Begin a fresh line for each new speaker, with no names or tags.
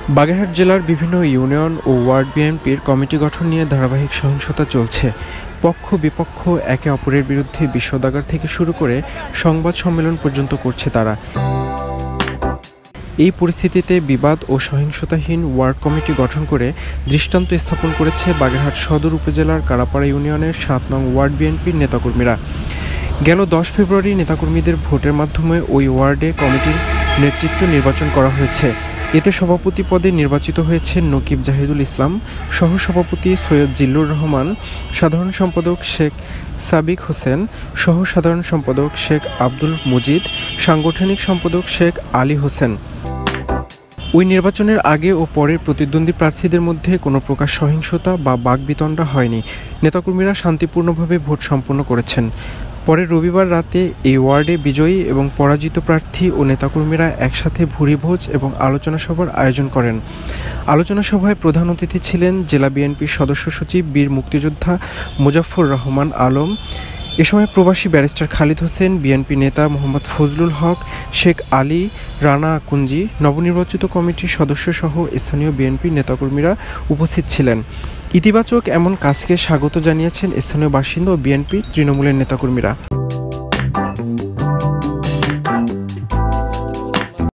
বাগেরহাট জেলার বিভিন্ন ইউনিয়ন ও ওয়ার্ড বিএনপির কমিটি গঠন নিয়ে ধারাবাহিক সহিংসতা চলছে। পক্ষ বিপক্ষ একে অপরের বিরুদ্ধে বিষোদাগার থেকে শুরু করে সংবাদ সম্মেলন পর্যন্ত করছে তারা। এই পরিস্থিতিতে বিবাদ ও সহিংসতাহীন ওয়ার্ড কমিটি গঠন করে দৃষ্টান্ত স্থাপন করেছে বাগেরহাট সদর উপজেলার কারাপাড়া ইউনিয়নের ৭ নং ওয়ার্ড বিএনপির নেতাকর্মীরা। গেল ১০ ফেব্রুয়ারি নেতাকর্মীদের ভোটের মাধ্যমে ওই ওয়ার্ডে কমিটির নেতৃত্ব নির্বাচন করা হয়েছে। এতে সভাপতি পদে নির্বাচিত হয়েছেন নকিব জাহিদুল ইসলাম, সহসভাপতি সৈয়দ জিল্লুর রহমান, সাধারণ সম্পাদক শেখ সাবিক হোসেন, সহ সাধারণ সম্পাদক শেখ আব্দুল মজিদ, সাংগঠনিক সম্পাদক শেখ আলী হোসেন। ওই নির্বাচনের আগে ও পরের প্রতিদ্বন্দ্বী প্রার্থীদের মধ্যে কোনো প্রকার সহিংসতা বা বাকবিতণ্ডা হয়নি। নেতাকর্মীরা শান্তিপূর্ণভাবে ভোট সম্পন্ন করেছেন। পরে রবিবার রাতে এই ওয়ার্ডে বিজয়ী এবং পরাজিত প্রার্থী ও নেতাকর্মীরা একসাথে ভুরিভোজ এবং আলোচনা সভার আয়োজন করেন। আলোচনা সভায় প্রধান অতিথি ছিলেন জেলা বিএনপির সদস্য সচিব বীর মুক্তিযোদ্ধা মোজাফফর রহমান আলম। এ সময় প্রবাসী ব্যারিস্টার খালিদ হোসেন, বিএনপি নেতা মোহাম্মদ ফজলুল হক, শেখ আলী, রানা আকুঞ্জি, নবনির্বাচিত কমিটির সদস্যসহ স্থানীয় বিএনপি নেতাকর্মীরা উপস্থিত ছিলেন। ইতিবাচক এমন কাজকে স্বাগত জানিয়েছেন স্থানীয় বাসিন্দা ও বিএনপি তৃণমূলের নেতাকর্মীরা।